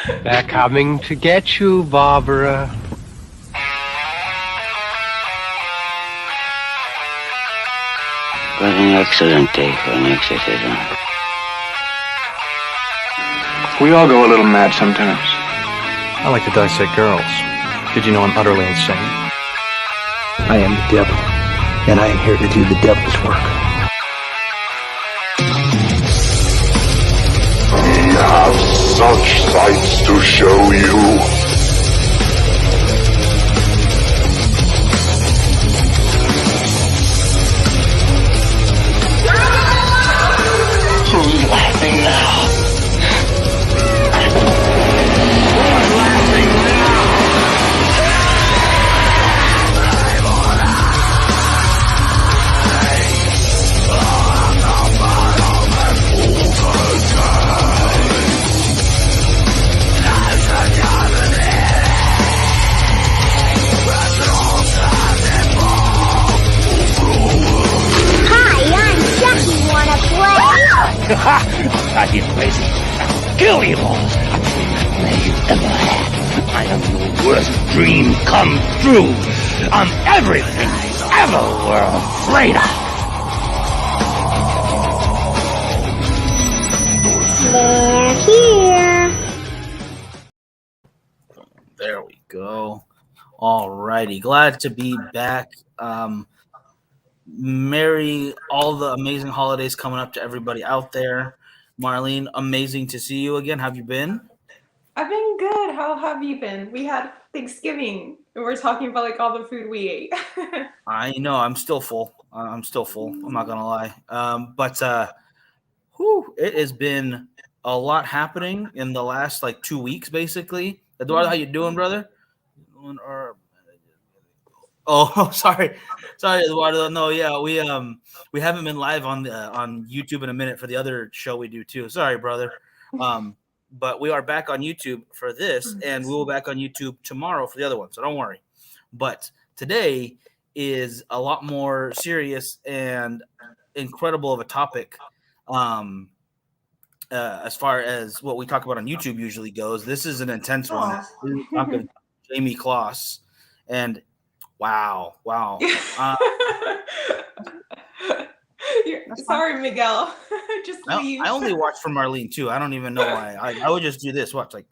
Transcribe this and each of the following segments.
They're coming to get you, Barbara. What an excellent day for an exorcism. We all go a little mad sometimes. I like to dissect girls. Did you know I'm utterly insane? I am the devil, and I am here to do the devil's work. We have such sights to show you. Who's laughing now? Not you crazy. I'll kill you all. Than you ever had. I am your worst dream come true. I'm everything you ever were afraid of. They're here. There we go. All righty. Glad to be back. Merry all the amazing holidays coming up to everybody out there. Marlene, amazing to see you again. How have you been? I've been good. How have you been? We had Thanksgiving and we're talking about like all the food we ate. I know I'm still full. I'm not gonna lie. It has been a lot happening in the last like 2 weeks, basically. Eduardo, how you doing, brother? Oh, sorry, Eduardo. No, yeah, we haven't been live on YouTube in a minute for the other show we do too. Sorry, brother. But we are back on YouTube for this, and we will be back on YouTube tomorrow for the other one. So don't worry. But today is a lot more serious and incredible of a topic. As far as what we talk about on YouTube usually goes, this is an intense one. We're talking Jayme Kloss, and wow. Sorry, Miguel. Just leave. I only watch for Marlene too. I don't even know why. I would just do this. Watch, like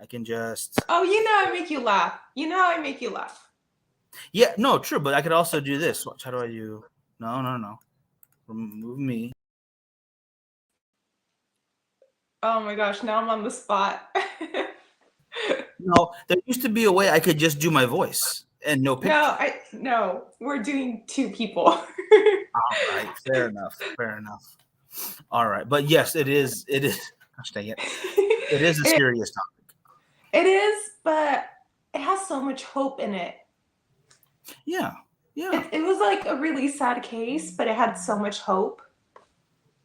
I can just. Oh, I make you laugh. I make you laugh. Yeah, no, true. But I could also do this. Watch. How do I do? No. Remove me. Oh my gosh! Now I'm on the spot. No, there used to be a way I could just do my voice and no picture. No. We're doing two people. All right, fair enough. All right, but yes, it is. Gosh dang it! It is a serious topic. It is, but it has so much hope in it. Yeah. It was like a really sad case, but it had so much hope.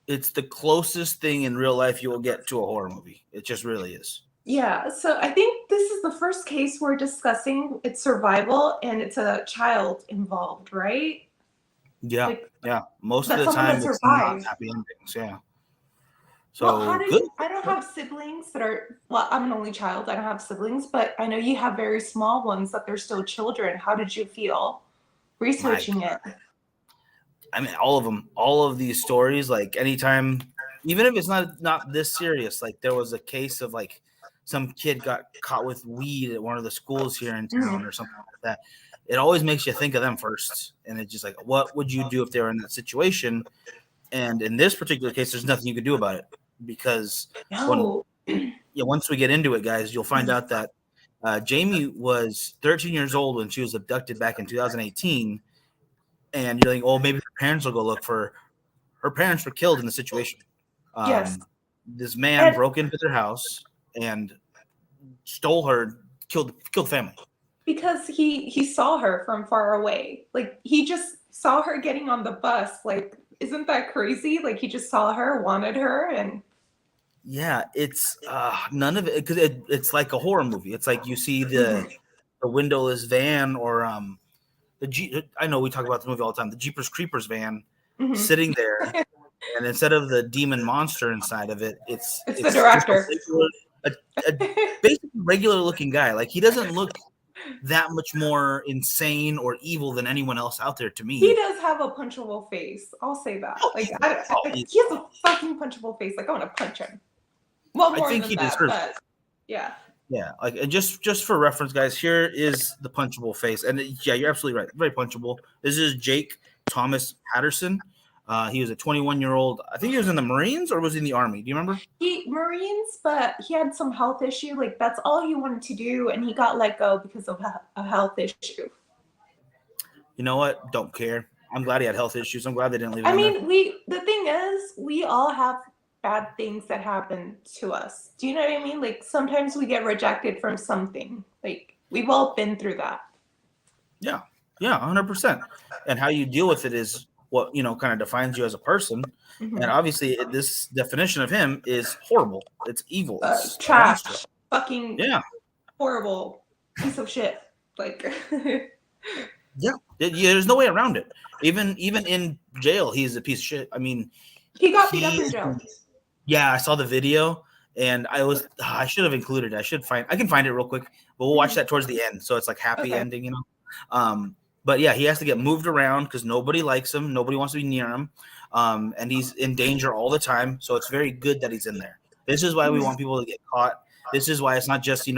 It's the closest thing in real life you will get to a horror movie. It just really is. Yeah, so I think this is the first case we're discussing. It's survival, and it's a child involved, right? Yeah, Most of the time, it's not happy endings. Yeah. So I don't have siblings that are. Well, I'm an only child. I don't have siblings, but I know you have very small ones that they're still children. How did you feel researching it? I mean, all of them. All of these stories, like anytime, even if it's not this serious. Like there was a case of like some kid got caught with weed at one of the schools here in town or something like that. It always makes you think of them first. And it's just like, what would you do if they were in that situation? And in this particular case, there's nothing you could do about it because once we get into it, guys, you'll find out that Jayme was 13 years old when she was abducted back in 2018. And you're like, oh, maybe her parents will go look for her. Parents were killed in the situation. Yes. This man broke into their house and stole her, killed the family. Because he saw her from far away. Like, he just saw her getting on the bus. Like, isn't that crazy? Like, he just saw her, wanted her, and... Yeah, it's none of it, because it's like a horror movie. It's like you see the windowless van or I know we talk about this movie all the time, the Jeepers Creepers van sitting there, and instead of the demon monster inside of it, it's the director. a basically regular looking guy. Like he doesn't look that much more insane or evil than anyone else out there to me. He does have a punchable face. I'll say that. He has a fucking punchable face. Like I want to punch him. Well, more than that, but yeah. Yeah, like just for reference, guys, here is the punchable face, and yeah, you're absolutely right, very punchable. This is Jake Thomas Patterson. He was a 21-year-old. I think he was in the Marines or was he in the Army? Do you remember? Marines, but he had some health issue. Like that's all he wanted to do, and he got let go because of a health issue. You know what? Don't care. I'm glad he had health issues. I'm glad they didn't leave him. I mean, the thing is, we all have bad things that happen to us. Do you know what I mean? Like sometimes we get rejected from something. Like we've all been through that. Yeah, 100%. And how you deal with it is what kind of defines you as a person. And obviously, this definition of him is horrible. It's evil. It's trash. Fucking horrible piece of shit. Like yeah, there's no way around it. Even in jail, he's a piece of shit. I mean, he got beat up in jail. Yeah, I saw the video, and I should have included it. I can find it real quick, but we'll watch that towards the end, so it's like happy ending, But yeah, he has to get moved around because nobody likes him, nobody wants to be near him, and he's in danger all the time. So it's very good that he's in there. This is why we want people to get caught. This is why it's not just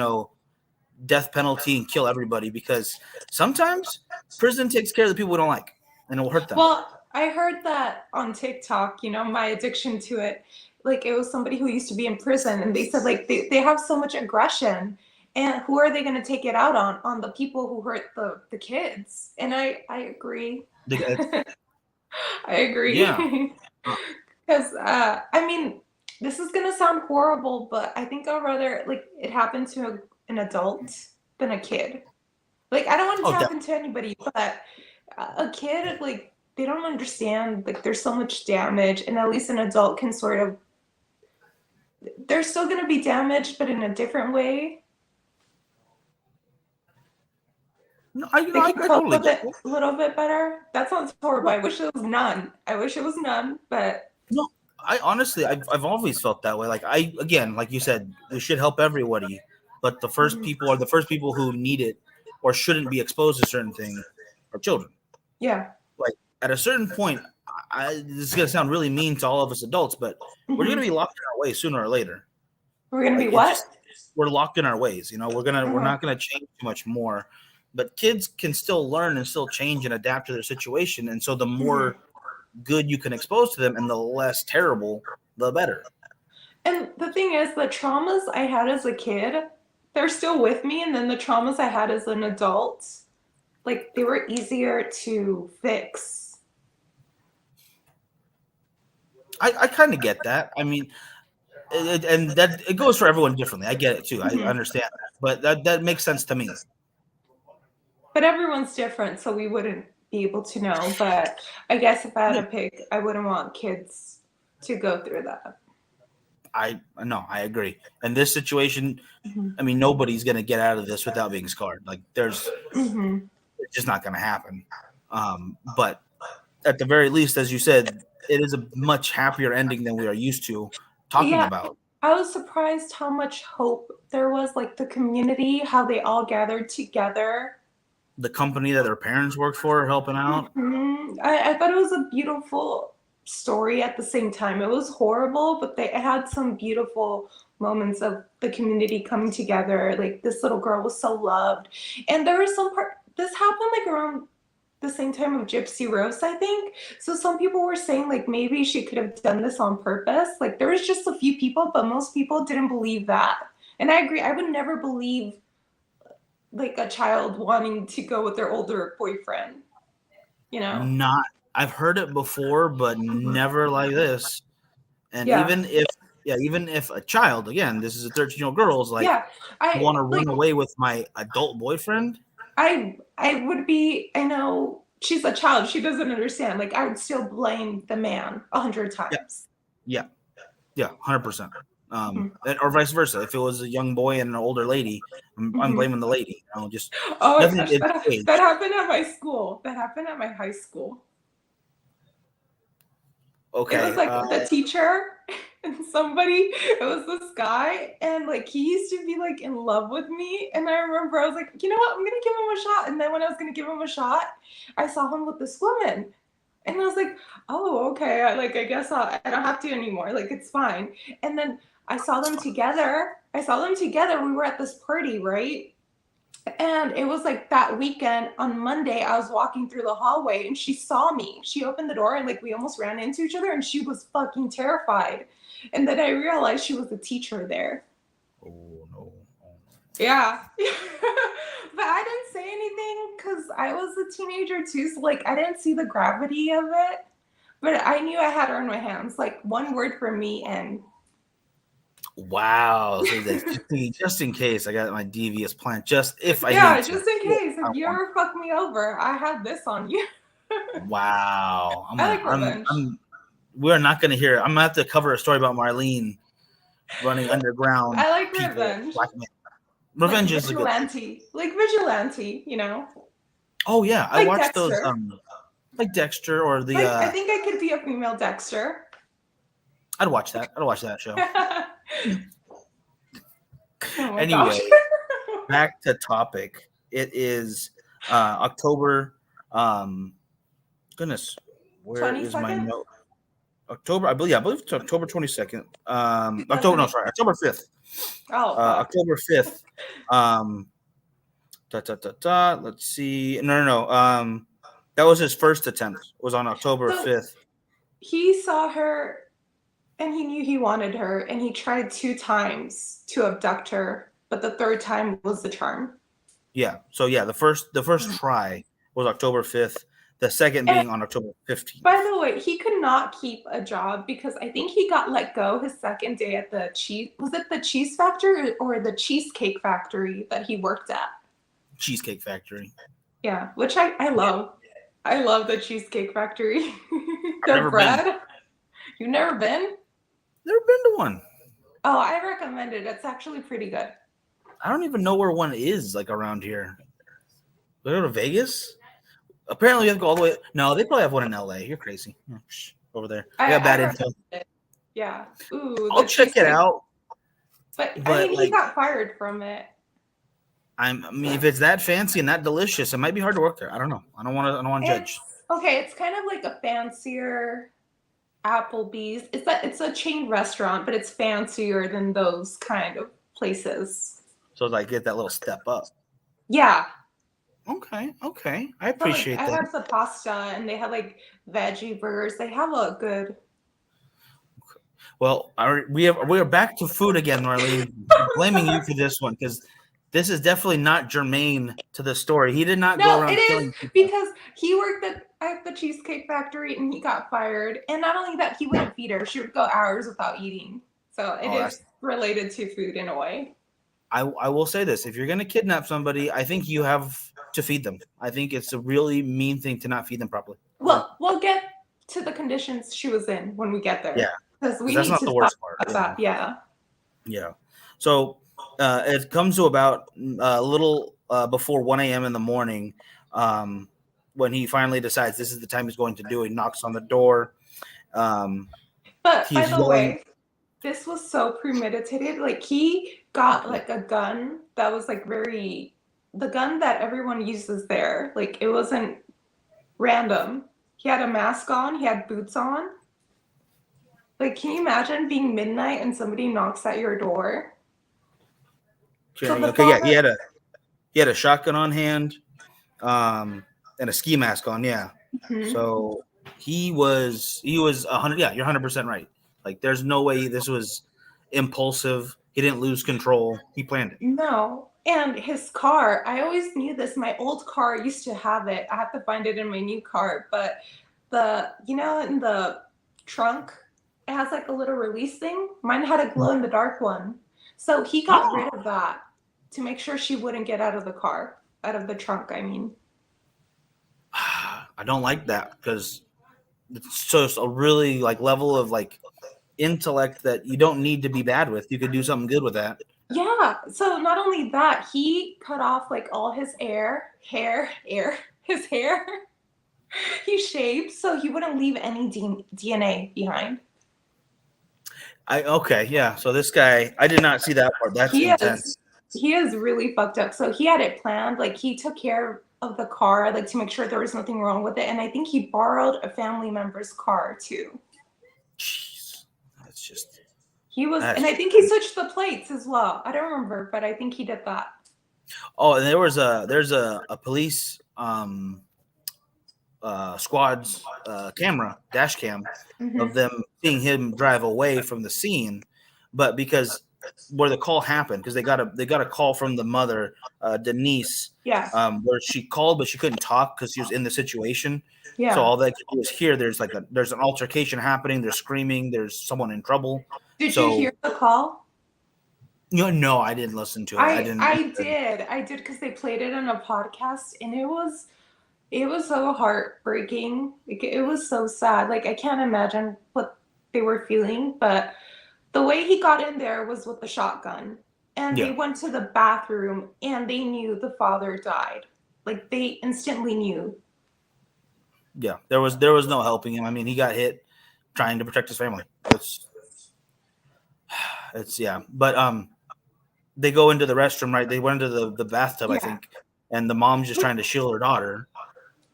death penalty and kill everybody, because sometimes prison takes care of the people we don't like, and it will hurt them. Well, I heard that on TikTok. My addiction to it. Like it was somebody who used to be in prison, and they said like they have so much aggression, and who are they going to take it out on the people who hurt the kids? And I agree. I agree. Yeah. Because I mean, this is going to sound horrible, but I think I'd rather like it happen to an adult than a kid. Like I don't want it to happen to anybody, but a kid, like they don't understand. Like there's so much damage, and at least an adult can sort of. They're still going to be damaged, but in a different way. No, I totally get it. A little bit better. That sounds horrible. I wish it was none. But no, I've always felt that way. Like like you said, we should help everybody, but the first people who need it or shouldn't be exposed to certain things are children. Yeah. Like at a certain point, this is gonna sound really mean to all of us adults, but we're gonna be locked in our ways sooner or later. We're gonna be what? We're locked in our ways. We're not gonna change too much more. But kids can still learn and still change and adapt to their situation. And so the more good you can expose to them and the less terrible, the better. And the thing is, the traumas I had as a kid, they're still with me. And then the traumas I had as an adult, like they were easier to fix. I kind of get that. I mean, it goes for everyone differently. I get it too. I understand that. But that makes sense to me. But everyone's different, so we wouldn't be able to know. But I guess if I had to pick, I wouldn't want kids to go through that. I agree. In this situation, I mean, nobody's going to get out of this without being scarred. Like it's just not going to happen. But at the very least, as you said, it is a much happier ending than we are used to talking about. I was surprised how much hope there was, like the community, how they all gathered together. The company that their parents worked for helping out. I thought it was a beautiful story at the same time. It was horrible, but they had some beautiful moments of the community coming together. Like this little girl was so loved. And there was some part, this happened like around the same time of Gypsy Rose, I think. So some people were saying like maybe she could have done this on purpose. Like there was just a few people, but most people didn't believe that. And I agree. I would never believe like a child wanting to go with their older boyfriend, I've heard it before, but never like this. And even if a child, again, this is a 13-year-old girl, is like, I want to run away with my adult boyfriend. I would be, I know she's a child. She doesn't understand. Like I would still blame the man 100 times. Yeah. 100%. Or vice versa. If it was a young boy and an older lady, I'm blaming the lady. That happened at my school. That happened at my high school. Okay. It was like the teacher and somebody. It was this guy, and like he used to be like in love with me. And I remember I was like, you know what? I'm gonna give him a shot. And then when I was gonna give him a shot, I saw him with this woman, and I was like, oh, okay. I guess I don't have to anymore. Like it's fine. And then I saw them together. We were at this party, right? And it was like that weekend on Monday, I was walking through the hallway and she saw me. She opened the door and like we almost ran into each other and she was fucking terrified. And then I realized she was the teacher there. Oh, no. Yeah. But I didn't say anything because I was a teenager too. So like I didn't see the gravity of it. But I knew I had her in my hands. Like one word from me and wow. So just in case I got my devious plan, just if I just in case if you ever fuck me over, I had this on you. Wow. I like revenge. We're not going to hear it. I'm going to have to cover a story about Marlene running underground. I like revenge. Revenge like is vigilante. Like vigilante, you know? Oh, yeah. Like I watched Dexter. those, like Dexter or the... I think I could be a female Dexter. I'd watch that. show. Oh anyway, back to topic. It is October. Goodness, where 22nd? Is my note? October, I believe it's October 22nd. October 5th. Oh, October 5th. Let's see. No. That was his first attempt. It was on October 5th. He saw her and he knew he wanted her and he tried 2 times to abduct her, but the 3rd time was the charm. Yeah. So yeah, the first try was October 5th. The second being on October 15th. By the way, he could not keep a job because I think he got let go his second day at the cheese factory or the cheesecake factory that he worked at? Cheesecake Factory. Yeah, which I love. I love the Cheesecake Factory. The bread. Been. You've never been? Never been to one. Oh, I recommend it. It's actually pretty good. I don't even know where one is like around here. Go to Vegas? Apparently, you have to go all the way. No, they probably have one in LA. You're crazy. Over there. I got bad info. Yeah. Ooh, I'll check it out. But I mean, he got fired from it. I mean, if it's that fancy and that delicious, it might be hard to work there. I don't know. I don't want to judge. Okay, it's kind of like a fancier Applebee's. It's a chain restaurant, but it's fancier than those kind of places. So like get that little step up. Yeah. Okay. I appreciate that. I had the pasta and they had like veggie burgers. They have a good. Well, we are back to food again, Marlene. I'm blaming you for this one because this is definitely not germane to the story. He did not go around killing people. Because he worked at the Cheesecake Factory and he got fired. And not only that, he wouldn't feed her. She would go hours without eating. So it is related to food in a way. I will say this. If you're going to kidnap somebody, I think you have to feed them. I think it's a really mean thing to not feed them properly. Well, we'll get to the conditions she was in when we get there. Yeah. Because that's not the worst part. That. Yeah. Yeah. So it comes to about a little before 1 a.m. in the morning when he finally decides this is the time he's going to do it. He knocks on the door. But by the way, this was so premeditated. Like he got like a gun that was like the gun that everyone uses there. Like it wasn't random. He had a mask on. He had boots on. Like, can you imagine being midnight and somebody knocks at your door? He had a shotgun on hand, and a ski mask on. Yeah. Mm-hmm. So he was 100. Yeah, you're 100% right. Like, there's no way this was impulsive. He didn't lose control. He planned it. No. And his car, I always knew this. My old car used to have it. I have to find it in my new car. But in the trunk, it has like a little release thing. Mine had a glow in the dark one. So he got rid of that to make sure she wouldn't get out of the car, out of the trunk, I mean. I don't like that because it's just a really like level of like intellect that you don't need to be bad with. You could do something good with that. Yeah. So not only that, he cut off like all his his hair. He shaved so he wouldn't leave any DNA behind. Okay, yeah. So this guy, I did not see that part. That's intense. He is really fucked up. So he had it planned. Like he took care of the car, like to make sure there was nothing wrong with it. And I think he borrowed a family member's car too. Jeez, that's just. And I think he switched the plates as well. I don't remember, but I think he did that. Oh, and there's a police squad's camera, dash cam, of them seeing him drive away from the scene, but because where the call happened, because they got a call from the mother, Denise, where she called but she couldn't talk because she was in the situation. Yeah. So all they could do is hear there's an altercation happening. They're screaming. There's someone in trouble. Did you hear the call? No, I didn't listen to it. I did because they played it on a podcast, and it was so heartbreaking. Like, it was so sad. Like, I can't imagine what they were feeling, but the way he got in there was with the shotgun, and they went to the bathroom, and they knew the father died. Like, they instantly knew. Yeah, there was no helping him. I mean, he got hit trying to protect his family. It's but they go into the restroom, right? They went into the bathtub, I think, and the mom's just trying to shield her daughter.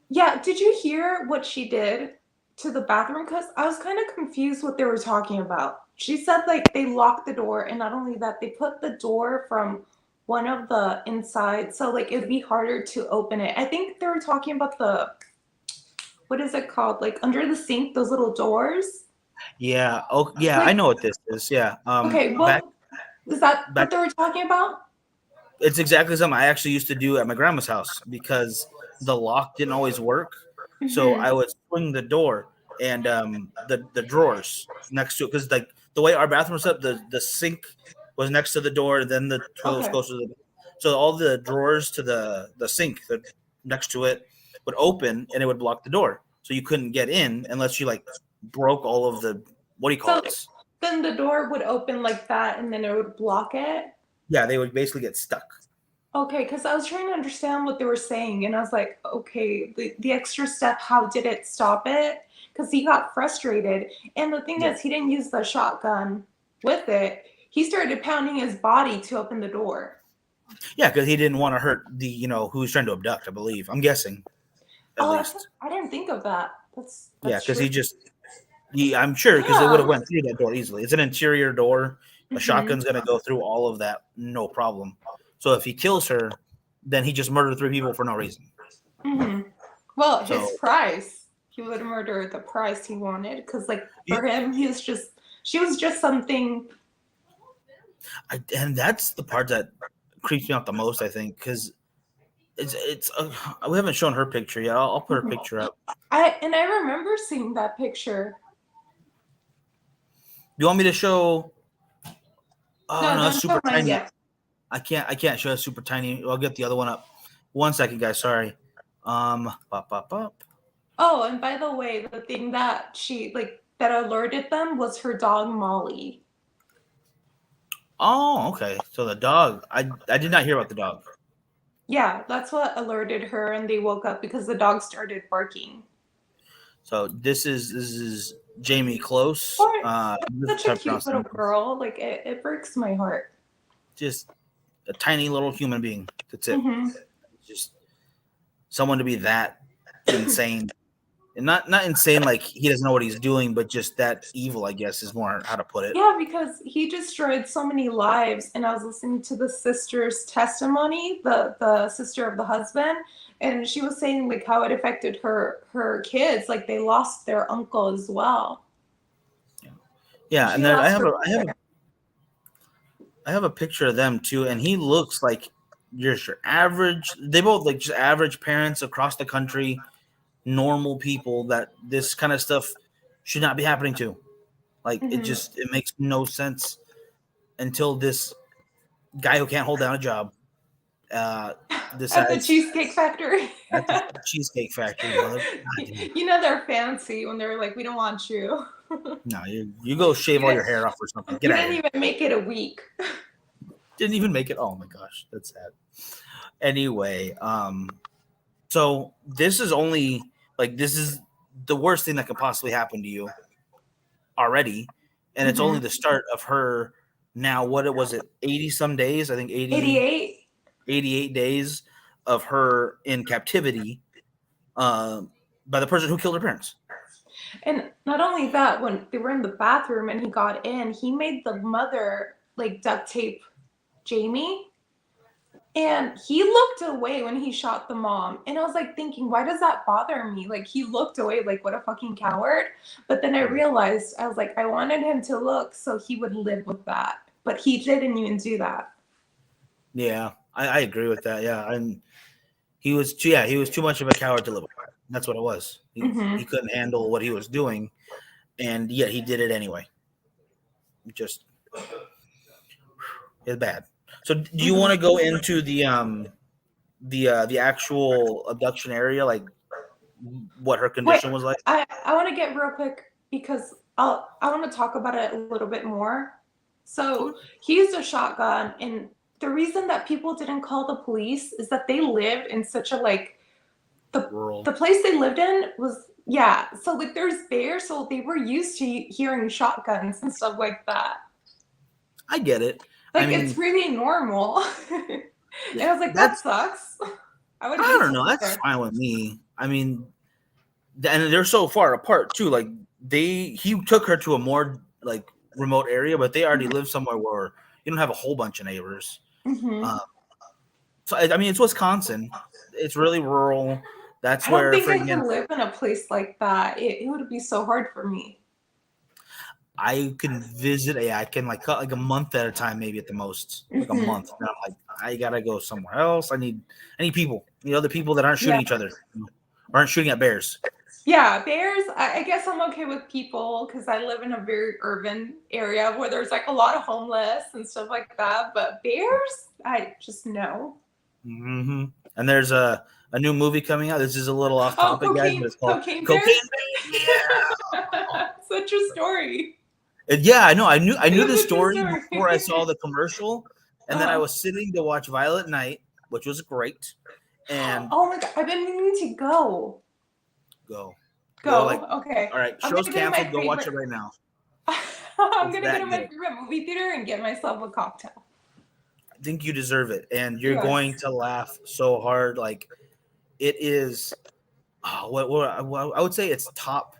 Yeah, did you hear what she did to the bathroom? Because I was kind of confused what they were talking about. She said, like, they locked the door, and not only that, they put the door from one of the inside, so, like, it'd be harder to open it. I think they were talking about what is it called? Like, under the sink, those little doors? Yeah. Oh, yeah, like, I know what this is. Yeah. Okay, well, is that what they were talking about? It's exactly something I actually used to do at my grandma's house because the lock didn't always work. So I would swing the door and the drawers next to it, because like the way our bathroom was set up, the sink was next to the door, then the toilet was close to the. So all the drawers to the sink next to it would open, and it would block the door, so you couldn't get in unless you like broke all of the it. Then the door would open like that, and then it would block it. Yeah, they would basically get stuck. Okay, because I was trying to understand what they were saying, and I was like, okay, the extra step, how did it stop it? Because he got frustrated, and the thing is, he didn't use the shotgun with it. He started pounding his body to open the door. Yeah, because he didn't want to hurt who was trying to abduct, I believe. I'm guessing. At least. I didn't think of that. That's because I'm sure, because they would have went through that door easily. It's an interior door. A shotgun's going to go through all of that, no problem. So if he kills her, then he just murdered 3 people for no reason. Well, his price, he would murder the price he wanted, because like for him, she was just something. And that's the part that creeps me out the most, I think, because it's we haven't shown her picture yet. I'll put her picture up. I remember seeing that picture. You want me to show? Oh no, it's super tiny. Yet. I can't show it super tiny. I'll get the other one up. 1 second, guys. Sorry. Pop. Oh, and by the way, the thing that that alerted them was her dog Molly. Oh, okay. So the dog. I did not hear about the dog. Yeah, that's what alerted her, and they woke up because the dog started barking. So this is Jayme Close. Such a cute little girl. Like it breaks my heart. Just a tiny little human being. That's it. Just someone to be that insane, and not insane like he doesn't know what he's doing, but just that evil, I guess, is more how to put it. Yeah, because he destroyed so many lives, and I was listening to the sister's testimony, the sister of the husband, and she was saying like how it affected her kids, like they lost their uncle as well. Yeah, and then I have a picture of them too, and he looks like just your average. They both like just average parents across the country, normal people that this kind of stuff should not be happening to. Like it makes no sense until this guy who can't hold down a job decides at the Cheesecake Factory. At the Cheesecake Factory. You know they're fancy when they're like, we don't want you. No, you go shave all your hair off or something. You didn't even make it a week. Didn't even make it. Oh my gosh, that's sad. Anyway, so this is only Like, this is the worst thing that could possibly happen to you already. And it's only the start of her now. What was it? 80 some days? I think 88 days of her in captivity by the person who killed her parents. And not only that, when they were in the bathroom and he got in, he made the mother like duct tape Jayme. And he looked away when he shot the mom. And I was like thinking, why does that bother me? Like, he looked away, like, what a fucking coward. But then I realized, I was like, I wanted him to look so he would live with that. But he didn't even do that. Yeah, I agree with that. Yeah. And he was too much of a coward to live with. That's what it was. He couldn't handle what he was doing. And yet he did it anyway. Just, it's bad. So do you want to go into the actual abduction area, like what her condition was like? I want to get real quick because I want to talk about it a little bit more. So he used a shotgun, and the reason that people didn't call the police is that they lived in such a the place they lived in was so like there's bears, so they were used to hearing shotguns and stuff like that. I get it. Like, it's really normal. And I was like, that sucks. I don't know. That's fine with me. I mean, and they're so far apart too. Like, he took her to a more like remote area, but they already live somewhere where you don't have a whole bunch of neighbors. So I mean, it's Wisconsin. It's really rural. That's where I don't think I can live in a place like that. It would be so hard for me. I can visit. I can like cut like a month at a time, maybe at the most, like a month. And I'm like, I gotta go somewhere else. I need people. Other people that aren't shooting each other, aren't shooting at bears. Yeah, bears. I guess I'm okay with people because I live in a very urban area where there's like a lot of homeless and stuff like that. But bears, I just no. And there's a new movie coming out. This is a little off topic, guys, but it's called Cocaine Bear. Yeah. Such a story. Yeah, I know. I knew the story before I saw the commercial, and then I was sitting to watch Violet Night, which was great. And oh my god, I've been meaning to go. Go. Okay. All right, show's canceled. Go watch it right now. I'm gonna go to my favorite movie theater and get myself a cocktail. I think you deserve it, and you're going to laugh so hard. Like, it is. What I would say it's top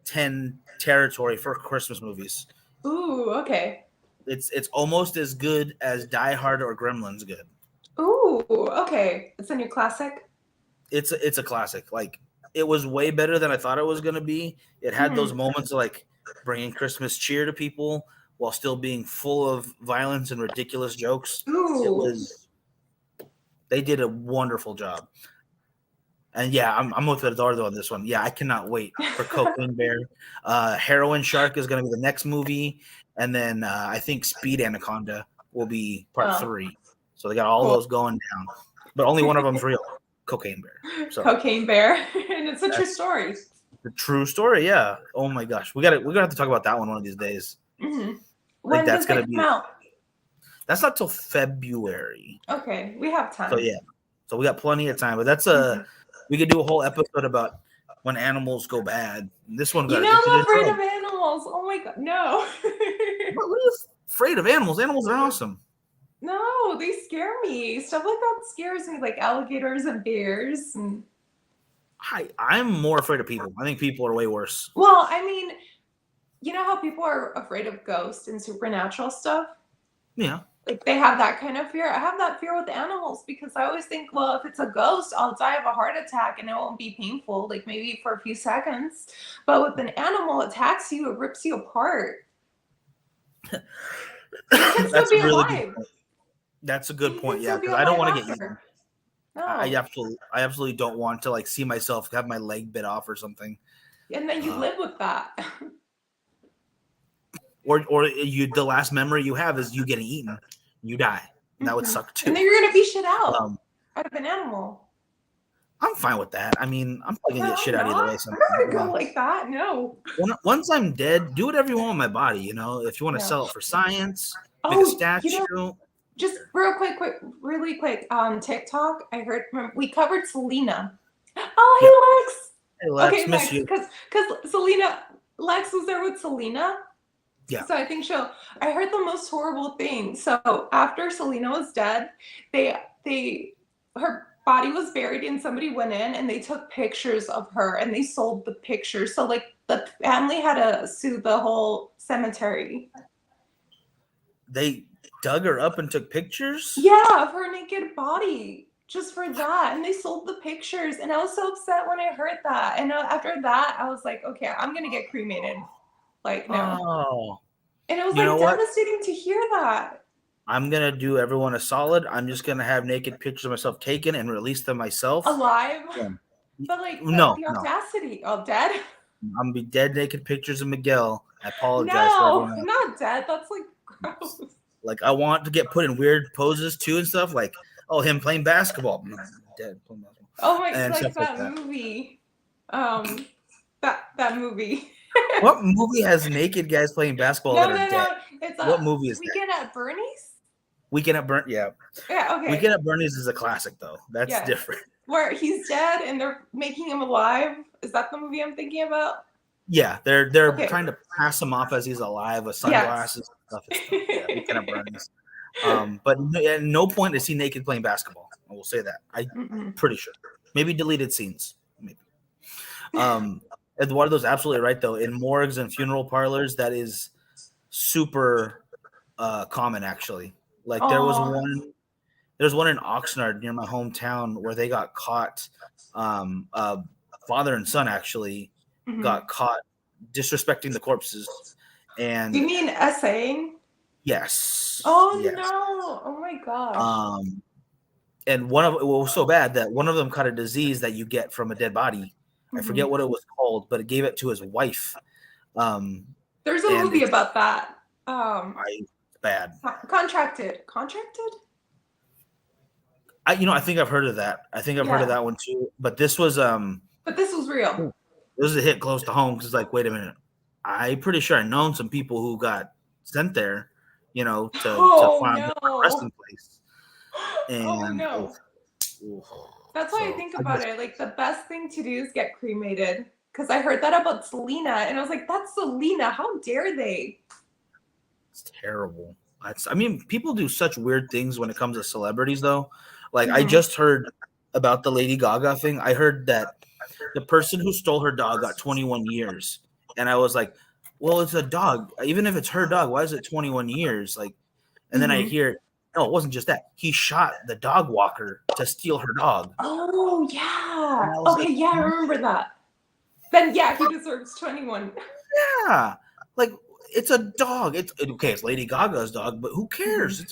10 territory for Christmas movies. Ooh, okay. It's almost as good as Die Hard or Gremlins good. Ooh, okay. It's a new classic? It's a classic. Like, it was way better than I thought it was going to be. It had those moments of like bringing Christmas cheer to people while still being full of violence and ridiculous jokes. Ooh. They did a wonderful job. And yeah, I'm with Eduardo on this one. Yeah, I cannot wait for Cocaine Bear. Heroin Shark is going to be the next movie. And then I think Speed Anaconda will be part 3. So they got all those going down. But only one of them's real. Cocaine Bear. So Cocaine Bear. And it's a true story. The true story, yeah. Oh my gosh. We're gonna have to talk about that one of these days. When does that come out? That's not till February. Okay, we have time. So yeah. So we got plenty of time. But that's we could do a whole episode about when animals go bad. This one got I'm afraid of animals. Oh my god, no. What are you afraid of animals? Animals are awesome. No, they scare me. Stuff like that scares me, like alligators and bears. And I'm more afraid of people. I think people are way worse. Well, I mean, you know how people are afraid of ghosts and supernatural stuff? Yeah. Like, they have that kind of fear. I have that fear with animals because I always think, well, if it's a ghost, I'll die of a heart attack and it won't be painful, like maybe for a few seconds. But with an animal, it attacks you, it rips you apart. That's a good point. Yeah, because I don't want to get eaten. No. I absolutely don't want to like see myself have my leg bit off or something. And then you live with that. Or the last memory you have is you getting eaten. You die. And that would suck too. And then you're gonna be shit out of an animal. I'm fine with that. I mean, I'm probably gonna get shit out either way. I'm not gonna go like that. No. Once I'm dead, do whatever you want with my body. You know, if you want to sell it for science, make a statue. Just really quick. On TikTok, I heard we covered Selena. Oh, hey, Lex. Hey, Lex, Okay, miss Lex, you. because Lex was there with Selena. Yeah. So I think I heard the most horrible thing. So after Selena was dead, her body was buried and somebody went in and they took pictures of her and they sold the pictures. So like the family had to sue the whole cemetery. They dug her up and took pictures? Yeah, of her naked body. Just for that. And they sold the pictures. And I was so upset when I heard that. And after that, I was like, okay, I'm going to get cremated. Like, no. Oh. And it was You know like what? devastating to hear that. I'm going to do everyone a solid. I'm just going to have naked pictures of myself taken and release them myself. Alive? Yeah. But like, No. audacity. Oh, dead? I'm going to be dead naked pictures of Miguel. I apologize for No, everyone else. not dead. That's like gross. Like, I want to get put in weird poses too and stuff. Like, oh, him playing basketball. No, dead playing basketball. Oh my, and like stuff that movie. That movie. What movie has naked guys playing basketball that are dead? It's what movie is Weekend at Bernie's? Weekend at Bernie's? Yeah. Yeah, okay. Weekend at Bernie's is a classic, though. That's different. Where he's dead and they're making him alive. Is that the movie I'm thinking about? Yeah, they're trying to pass him off as he's alive with sunglasses and stuff. Yeah, Weekend at Bernie's. But at no point is he naked playing basketball. I will say that. I'm pretty sure. Maybe deleted scenes. Maybe. Eduardo's absolutely right, though. In morgues and funeral parlors, that is super common, actually. Like there's one in Oxnard near my hometown where they got caught. Father and son actually got caught disrespecting the corpses. And you mean essaying? Yes. Oh yes. no! Oh my god. And it was so bad that one of them caught a disease that you get from a dead body. I forget what it was called, but it gave it to his wife. There's a movie about that. Bad. Contracted. I think I've heard of that. I think I've heard of that one too. But this was real. This is a hit close to home because it's like, wait a minute. I'm pretty sure I known some people who got sent there, to find a resting place. And That's why I think about it. Like the best thing to do is get cremated. Because I heard that about Selena, and I was like, "That's Selena. How dare they?" It's terrible. People do such weird things when it comes to celebrities, though. Like I just heard about the Lady Gaga thing. I heard that the person who stole her dog got 21 years, and I was like, "Well, it's a dog. Even if it's her dog, why is it 21 years?" Like, and then I hear, no, it wasn't just that. He shot the dog walker to steal her dog. Oh yeah. Okay, yeah, I remember that. Then yeah, he deserves 21. Yeah, like it's a dog. It's Lady Gaga's dog, but who cares?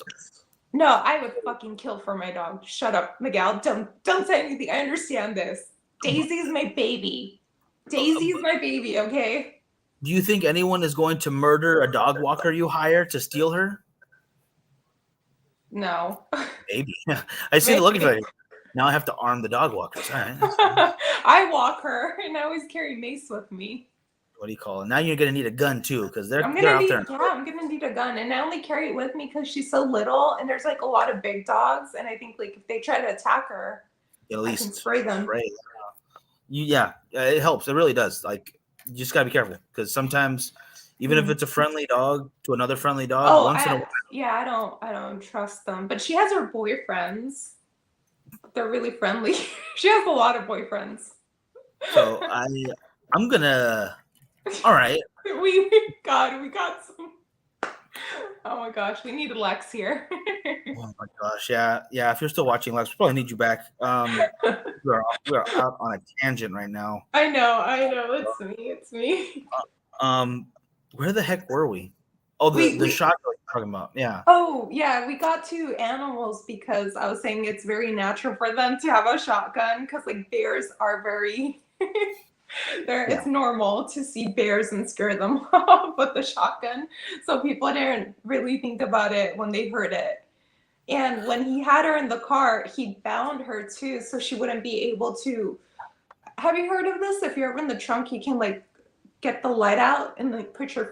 No, I would fucking kill for my dog. Shut up, Miguel. Don't say anything. I understand this. Daisy's my baby. Daisy's my baby. Okay. Do you think anyone is going to murder a dog walker you hire to steal her? No. Maybe. I see the look at it. Now I have to arm the dog walkers. All right. I walk her, and I always carry mace with me. What do you call it? Now you're gonna need a gun too, because they're out there. Yeah, I'm gonna need a gun, and I only carry it with me because she's so little, and there's like a lot of big dogs, and I think like if they try to attack her, at least I can spray them. It helps. It really does. Like you just gotta be careful because sometimes, even if it's a friendly dog to another friendly dog, I don't trust them. But she has her boyfriends. They're really friendly. She has a lot of boyfriends. So I'm gonna. All right. We got some. Oh my gosh, we need Lex here. Oh my gosh, yeah. If you're still watching, Lex, we probably need you back. We're out on a tangent right now. I know. It's me. Where the heck were we? Oh, the shot you're talking about. Yeah. Oh, yeah. We got to animals because I was saying it's very natural for them to have a shotgun because like bears are very it's normal to see bears and scare them off with the shotgun. So people didn't really think about it when they heard it. And when he had her in the car, he bound her too, so she wouldn't be able to. Have you heard of this? If you're ever in the trunk, you can like get the light out and like put your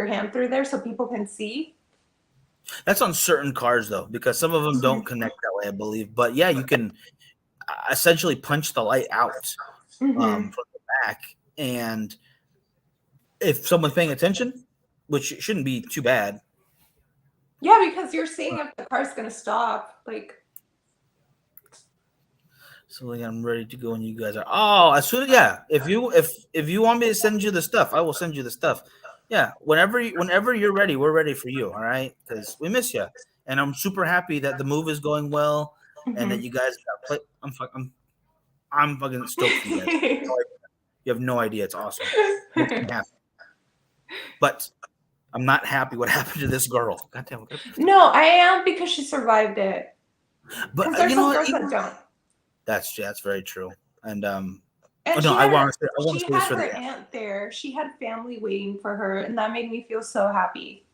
hand through there so people can see. That's on certain cars though, because some of them don't connect that way, I believe. But yeah, you can essentially punch the light out from the back, and if someone's paying attention, which shouldn't be too bad. Yeah, because you're seeing if the car's gonna stop. Like, so like, I'm ready to go, and you guys are. Oh, as soon as if you want me to send you the stuff, I will send you the stuff. Yeah, whenever you're ready, we're ready for you. All right, because we miss you, and I'm super happy that the move is going well, and that you guys got play. I'm fucking stoked for you guys. You have no idea. It's awesome. Makes me happy. But I'm not happy what happened to this girl. God damn it. no, I am because she survived it. But there's you know some what? girls that don't. That's very true. And And I want to she had her aunt there. She had family waiting for her, and that made me feel so happy.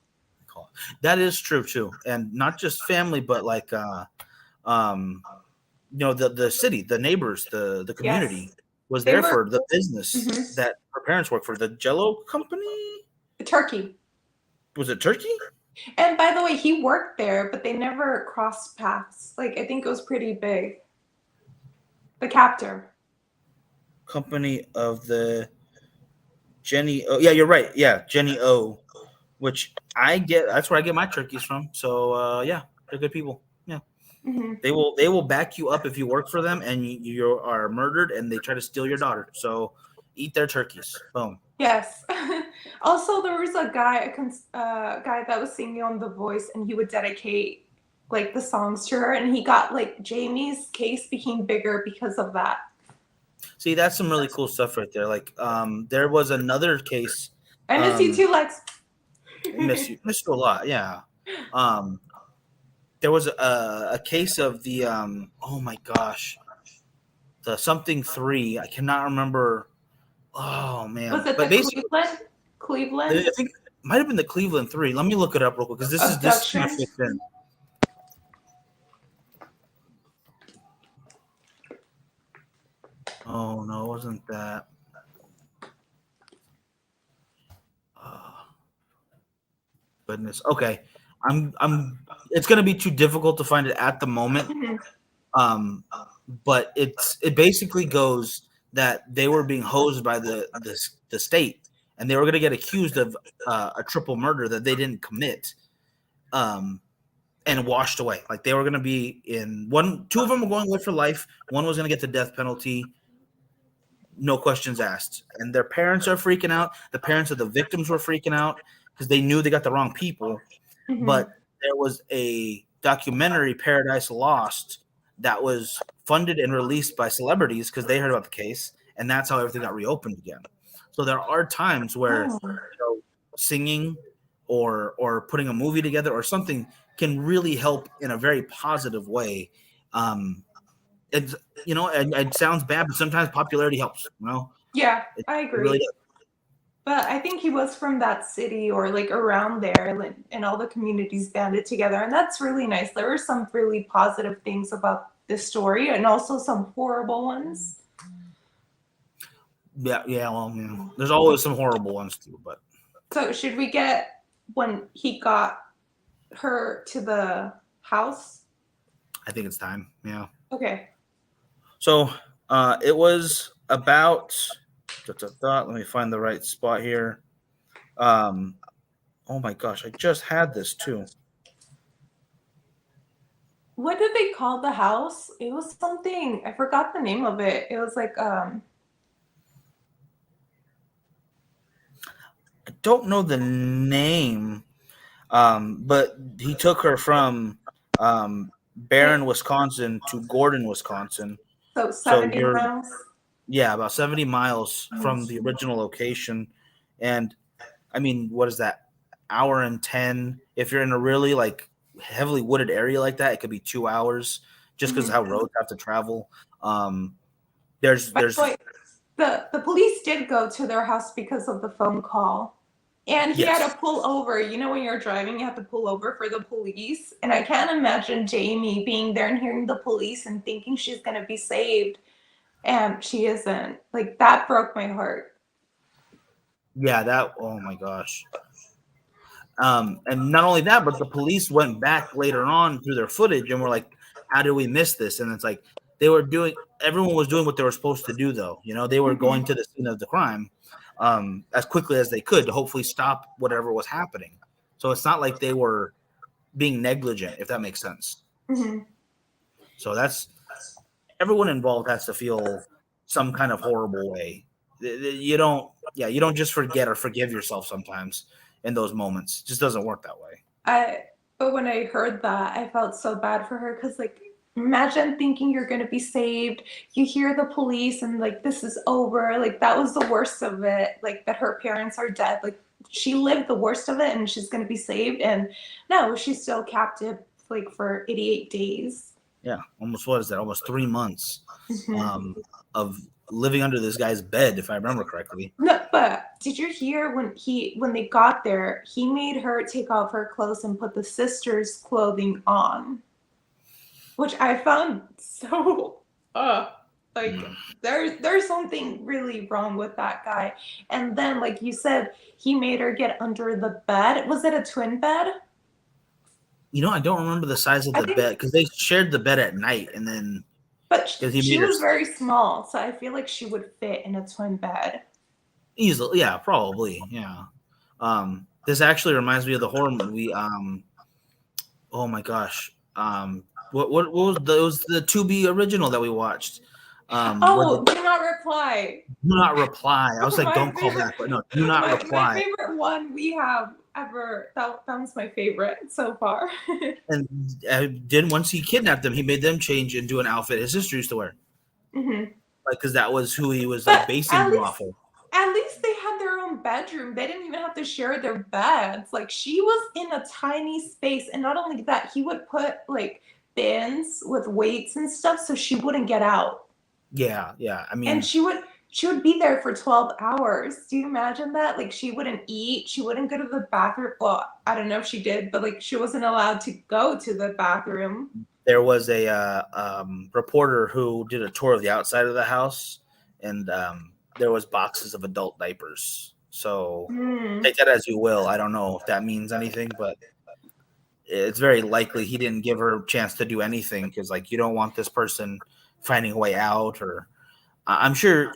That is true too, and not just family, but like the city, the neighbors, the community was there for the business that her parents work for, the Jello company. Turkey. Was it Turkey? And by the way, he worked there, but they never crossed paths. Like, I think it was pretty big. The captor. Company of the Jenny O. Yeah, you're right. Yeah, Jenny O. Which that's where I get my turkeys from. So yeah, they're good people. Yeah. They will back you up if you work for them and you are murdered and they try to steal your daughter. So eat their turkeys. Boom. Yes. Also, there was a guy that was singing on The Voice, and he would dedicate like the songs to her, and he got like Jayme's case became bigger because of that. See, that's some really cool stuff right there. Like, there was another case. I miss you too, Lex. Miss you a lot. Yeah. There was a case of the oh my gosh, the something 3. I cannot remember. Oh man, was it the Cleveland? I think it might have been the Cleveland 3. Let me look it up real quick because this is kind of fits in. Oh no, it wasn't that. Goodness. Okay, I'm. It's gonna be too difficult to find it at the moment. But it basically goes that they were being hosed by the state, and they were gonna get accused of a triple murder that they didn't commit, and washed away. Like they were gonna be in two of them were going away for life. One was gonna get the death penalty. No questions asked. And their parents are freaking out. The parents of the victims were freaking out because they knew they got the wrong people. But there was a documentary, Paradise Lost, that was funded and released by celebrities because they heard about the case, and that's how everything got reopened again. So there are times where singing or putting a movie together or something can really help in a very positive way. It's and it sounds bad, but sometimes popularity helps. Yeah, I agree. Really, but I think he was from that city or like around there, and all the communities banded together, and that's really nice. There were some really positive things about this story, and also some horrible ones. Yeah. Well, there's always some horrible ones too. But so, should we get when he got her to the house? I think it's time. Yeah. Okay. So it was about. Let me find the right spot here. Oh my gosh, I just had this too. What did they call the house? It was something. I forgot the name of it. It was like I don't know the name, but he took her from Barron, Wisconsin to Gordon, Wisconsin. So 70 miles? Yeah, about 70 miles from the original location. And I mean, what is that? Hour and 10. If you're in a really like heavily wooded area like that, it could be 2 hours just because of how roads have to travel. There's the police did go to their house because of the phone call. And he had to pull over. When you're driving, you have to pull over for the police. And I can't imagine Jayme being there and hearing the police and thinking she's going to be saved. And she isn't. Like, that broke my heart. Yeah, oh my gosh. And not only that, but the police went back later on through their footage and were like, how did we miss this? And it's like, everyone was doing what they were supposed to do, though. You know, they were going to the scene of the crime as quickly as they could to hopefully stop whatever was happening. So it's not like they were being negligent, if that makes sense. Mm-hmm. So everyone involved has to feel some kind of horrible way. You don't just forget or forgive yourself sometimes in those moments. It just doesn't work that way. But when I heard that, I felt so bad for her because, like, imagine thinking you're going to be saved. You hear the police and, like, this is over. Like, that was the worst of it. Like, that her parents are dead. Like, she lived the worst of it and she's going to be saved. And no, she's still captive, like, for 88 days. Yeah. What is that? Almost 3 months of living under this guy's bed, if I remember correctly. No, but did you hear when they got there, he made her take off her clothes and put the sister's clothing on, which I found so like there's something really wrong with that guy. And then, like you said, he made her get under the bed. Was it a twin bed? You know, I don't remember the size of the bed because they shared the bed at night, and then. But she was very small, so I feel like she would fit in a twin bed. Easily, yeah, probably, yeah. This actually reminds me of the horror movie. Oh my gosh, what was the Tubi original that we watched? Do Not Reply. Do Not Reply. I was like, don't call back, but no, Do Not Reply. My favorite one we have ever. That was my favorite so far. And once he kidnapped them, he made them change into an outfit his sister used to wear. Mm-hmm. Like, because that was who he was like basing them off of. At least they had their own bedroom. They didn't even have to share their beds. Like, she was in a tiny space, and not only that, he would put like bins with weights and stuff so she wouldn't get out. Yeah. I mean, and she would be there for 12 hours. Do you imagine that? Like, she wouldn't eat. She wouldn't go to the bathroom. Well, I don't know if she did, but like, she wasn't allowed to go to the bathroom. There was a reporter who did a tour of the outside of the house, and there was boxes of adult diapers. So take that as you will. I don't know if that means anything, but it's very likely he didn't give her a chance to do anything because, like, you don't want this person finding a way out. Or I'm sure.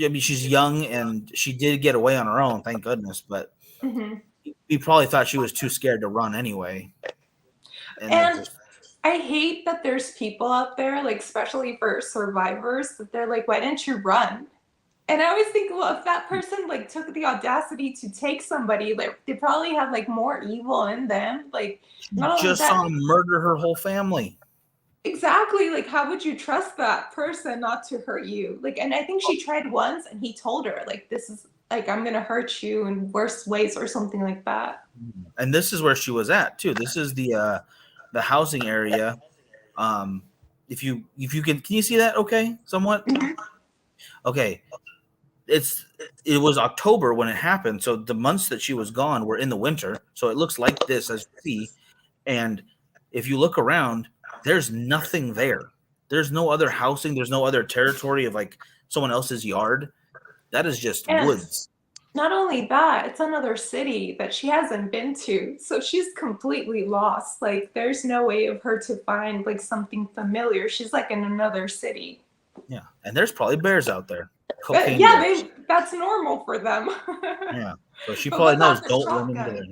I mean, she's young and she did get away on her own, thank goodness. But he probably thought she was too scared to run anyway. And I hate that there's people out there, like, especially for survivors, that they're like, why didn't you run? And I always think, well, if that person like took the audacity to take somebody, like, they probably have like more evil in them. Like, not just saw him murder her whole family. Exactly. Like, how would you trust that person not to hurt you? Like, and I think she tried once, and he told her, like, this is like, I'm gonna hurt you in worse ways or something like that. And this is where she was at too. This is the housing area. If you can you see that? Okay, somewhat. Okay. It was October when it happened, so the months that she was gone were in the winter. So it looks like this, as you see. And if you look around, there's nothing there. There's no other housing. There's no other territory of like someone else's yard. That is just woods. Not only that, it's another city that she hasn't been to. So she's completely lost. Like, there's no way of her to find like something familiar. She's like in another city. Yeah. And there's probably bears out there. That's normal for them. Yeah. So she probably knows don't run into there.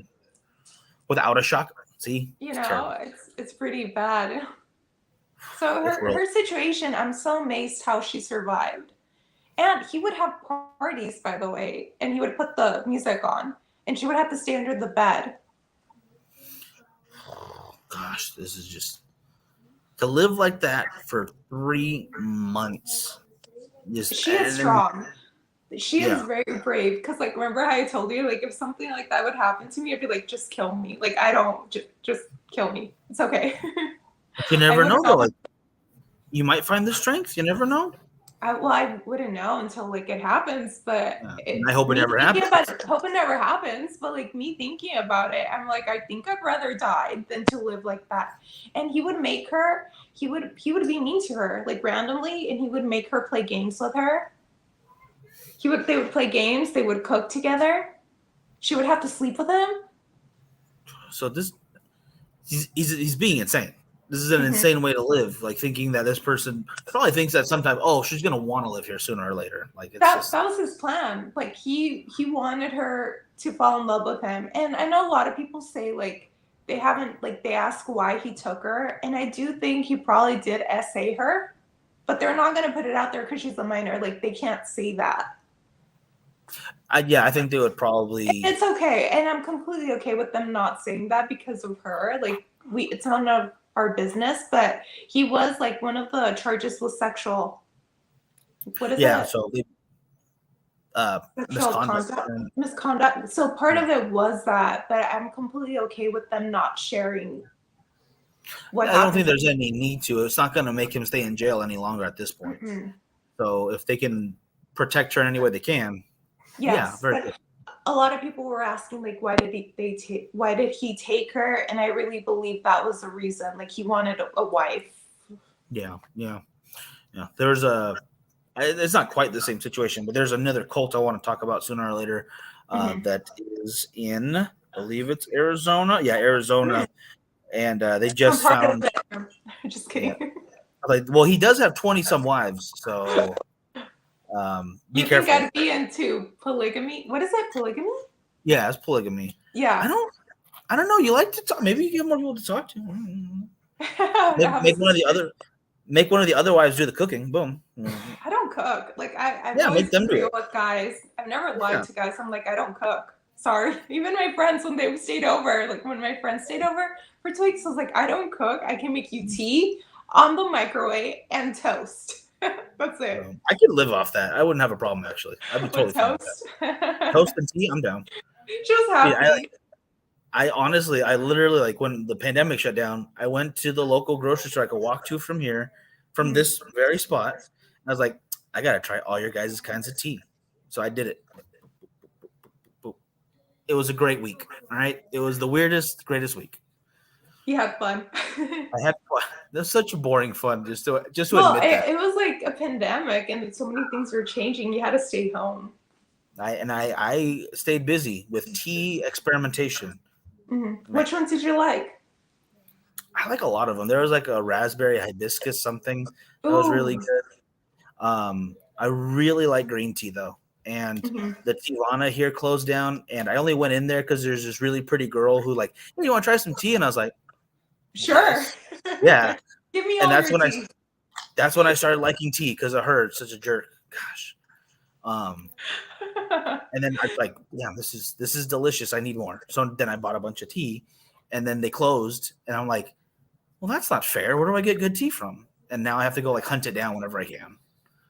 Without a shotgun. See? You know, it's pretty bad. So her situation, I'm so amazed how she survived. And he would have parties, by the way, and he would put the music on, and she would have to stay under the bed. Oh, gosh, this is just to live like that for 3 months. She is strong. She is very brave. Because, like, remember how I told you, like, if something like that would happen to me, I'd be like, just kill me. Like, I don't, just kill me. It's okay. You never know, though. Like, you might find the strength. You never know. I wouldn't know until like it happens, but I hope it never happens. Hope it never happens, but like me thinking about it, I'm like, I think I'd rather die than to live like that. And he would make her, he would be mean to her, like randomly, and he would make her play games with her. They would play games, they would cook together. She would have to sleep with him. So he's being insane. This is an insane way to live. Like thinking that this person probably thinks that sometime, oh, she's gonna want to live here sooner or later. Like that was his plan. Like he wanted her to fall in love with him. And I know a lot of people say like they haven't, like they ask why he took her, and I do think he probably did SA her, but they're not gonna put it out there because she's a minor. Like they can't say that. I think they would probably. It's okay, and I'm completely okay with them not saying that because of her. Like it's none of our business, but he was like one of the charges was sexual. What is it? Yeah, so misconduct. So part of it was that, but I'm completely okay with them not sharing what I happened. don't think there's any need to. It's not going to make him stay in jail any longer at this point. So if they can protect her in any way they can, yes, very good. A lot of people were asking like why did he take her, and I really believe that was the reason. Like he wanted a wife. Yeah. There's it's not quite the same situation, but there's another cult I want to talk about sooner or later that is in, I believe it's Arizona. Yeah, Arizona. And they just found. Just kidding. Yeah. Like, well, he does have 20 some wives, so be careful. You think I'd be into polygamy? What is that, polygamy? Yeah, it's polygamy. Yeah. I don't know. You like to talk? Maybe you get more people to talk to. Make one of the other wives do the cooking. Boom. I don't cook. Like I've make them do it with guys. I've never lied to guys. I'm like, I don't cook. Sorry. Even my friends when they stayed over, like when my friends stayed over for 2 weeks, I was like, I don't cook. I can make you tea on the microwave and toast. That's it. I could live off that. I wouldn't have a problem actually. I'd be totally fine with that. Toast and tea, I'm down. Just happy. I honestly, I literally, like when the pandemic shut down, I went to the local grocery store I could walk to from here, from this very spot. And I was like, I gotta try all your guys' kinds of tea. So I did it. It was a great week. All right. It was the weirdest, greatest week. You had fun. I had fun. It was such a boring fun just to admit that. It was like a pandemic and so many things were changing. You had to stay home. I stayed busy with tea experimentation. Which ones did you like? I like a lot of them. There was like a raspberry hibiscus something that was really good. I really like green tea though. And the Tijuana here closed down, and I only went in there because there's this really pretty girl who like, hey, you want to try some tea? And I was like, sure. Yeah. Give me all and that's your when tea. That's when I started liking tea because of her. Such a jerk. Gosh. And then I was like, yeah, this is delicious. I need more. So then I bought a bunch of tea, and then they closed, and I'm like, well, that's not fair. Where do I get good tea from? And now I have to go like hunt it down whenever I can.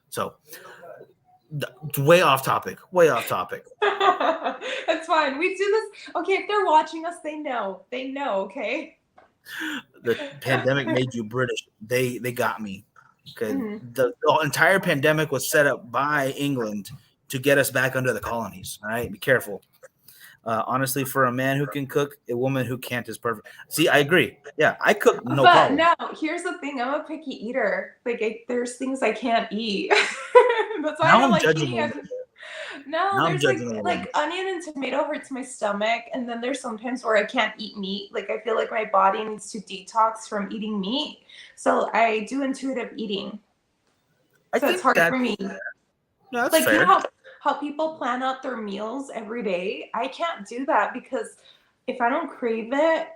So way off topic. That's fine. We do this. Okay, if they're watching us, they know. Okay. The pandemic made you British. They got me. Okay. The entire pandemic was set up by England to get us back under the colonies. All right. Be careful. Honestly, for a man who can cook, a woman who can't is perfect. See, I agree. Yeah, I cook no problem. But no, here's the thing. I'm a picky eater. Like, there's things I can't eat. That's why I don't like eating. No, there's like onion and tomato hurts my stomach, and then there's sometimes where I can't eat meat. Like I feel like my body needs to detox from eating meat, so I do intuitive eating. So it's hard for me. No, that's like fair. You know how people plan out their meals every day? I can't do that because if I don't crave it,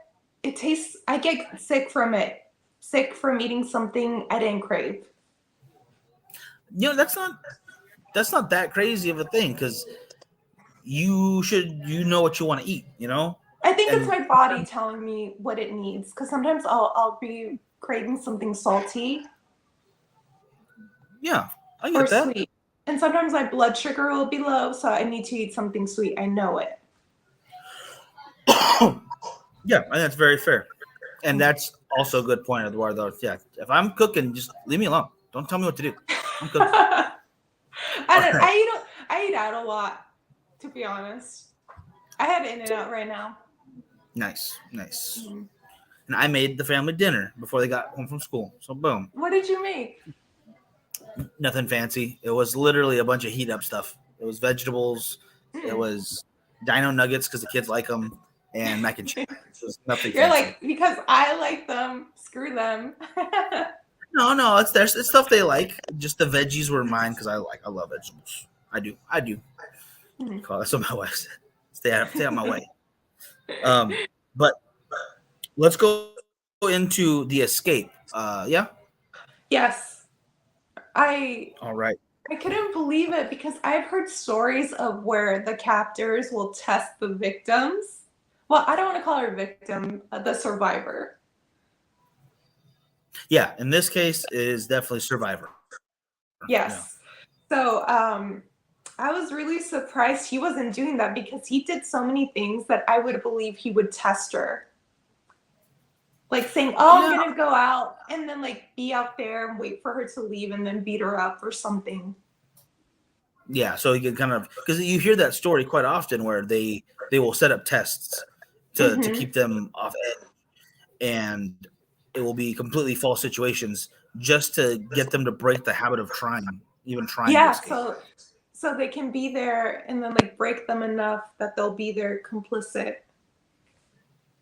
it tastes. I get sick from it. Sick from eating something I didn't crave. You know, that's not that crazy of a thing because you know what you want to eat, you know? I think it's my body telling me what it needs because sometimes I'll be craving something salty. Yeah, I get that. Sweet. And sometimes my blood sugar will be low, so I need to eat something sweet. I know it. Yeah, and that's very fair. And that's also a good point, Eduardo. Yeah, if I'm cooking, just leave me alone. Don't tell me what to do. I'm cooking. I eat out a lot, to be honest. I had In-N-Out right now. Nice. And I made the family dinner before they got home from school. So boom. What did you make? Nothing fancy. It was literally a bunch of heat up stuff. It was vegetables. It was dino nuggets because the kids like them. and mac and cheese. Just nothing You're fancy. like, because I like them, screw them. No, it's stuff they like. Just the veggies were mine because I love vegetables. I do. That's what my wife said. Stay out my way. But let's go into the escape. Yeah. Yes. All right. I couldn't believe it because I've heard stories of where the captors will test the victims. Well, I don't want to call her a victim, the survivor. Yeah, in this case, it is definitely survivor. Yes. Yeah. So I was really surprised he wasn't doing that because he did so many things that I would believe he would test her. Like saying, I'm going to go out and then like be out there and wait for her to leave and then beat her up or something. Yeah, so you can kind of, because you hear that story quite often where they will set up tests to keep them off edge, and it will be completely false situations just to get them to break the habit of trying to escape. So they can be there and then like break them enough that they'll be there complicit.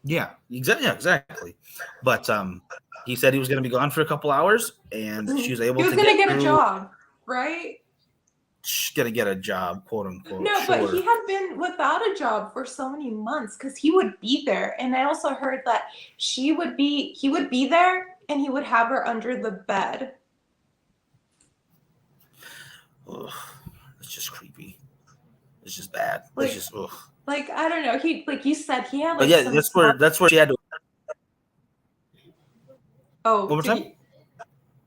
Yeah, exactly. But he said he was going to be gone for a couple hours, and she was able to. He was going to get a job, right? She's going to get a job, quote unquote. No, sure. But he had been without a job for so many months because he would be there, and I also heard that he would be there, and he would have her under the bed. Ugh, it's just creepy. It's just bad. Like, it's just ugh. Like, I don't know. He, like you said, he had like. But yeah, that's where she had to. Oh, one more time?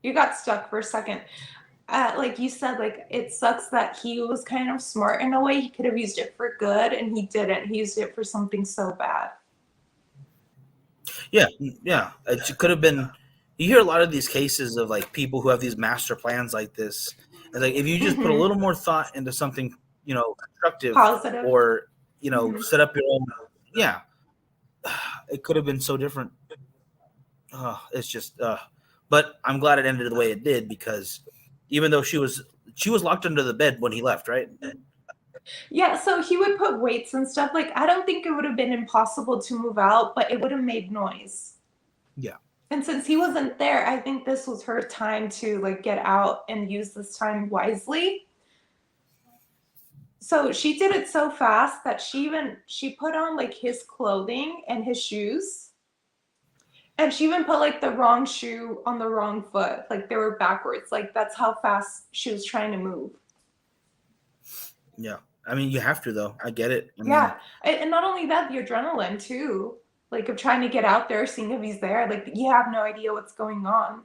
You got stuck for a second. Like you said, like it sucks that he was kind of smart in a way. He could have used it for good, and he didn't. He used it for something so bad. Yeah. It could have been. You hear a lot of these cases of like people who have these master plans like this, and like if you just put a little more thought into something, constructive, positive, or set up your own. Yeah, it could have been so different. It's just. But I'm glad it ended the way it did because even though she was locked under the bed when he left, right? Yeah, so he would put weights and stuff. Like, I don't think it would have been impossible to move out, but it would have made noise. Yeah. And since he wasn't there, I think this was her time to like get out and use this time wisely. So she did it so fast that she put on like his clothing and his shoes. And she even put like the wrong shoe on the wrong foot. Like they were backwards. Like that's how fast she was trying to move. Yeah. I mean, you have to though. I get it. Yeah. And not only that, the adrenaline too. Like of trying to get out there, seeing if he's there. Like you have no idea what's going on.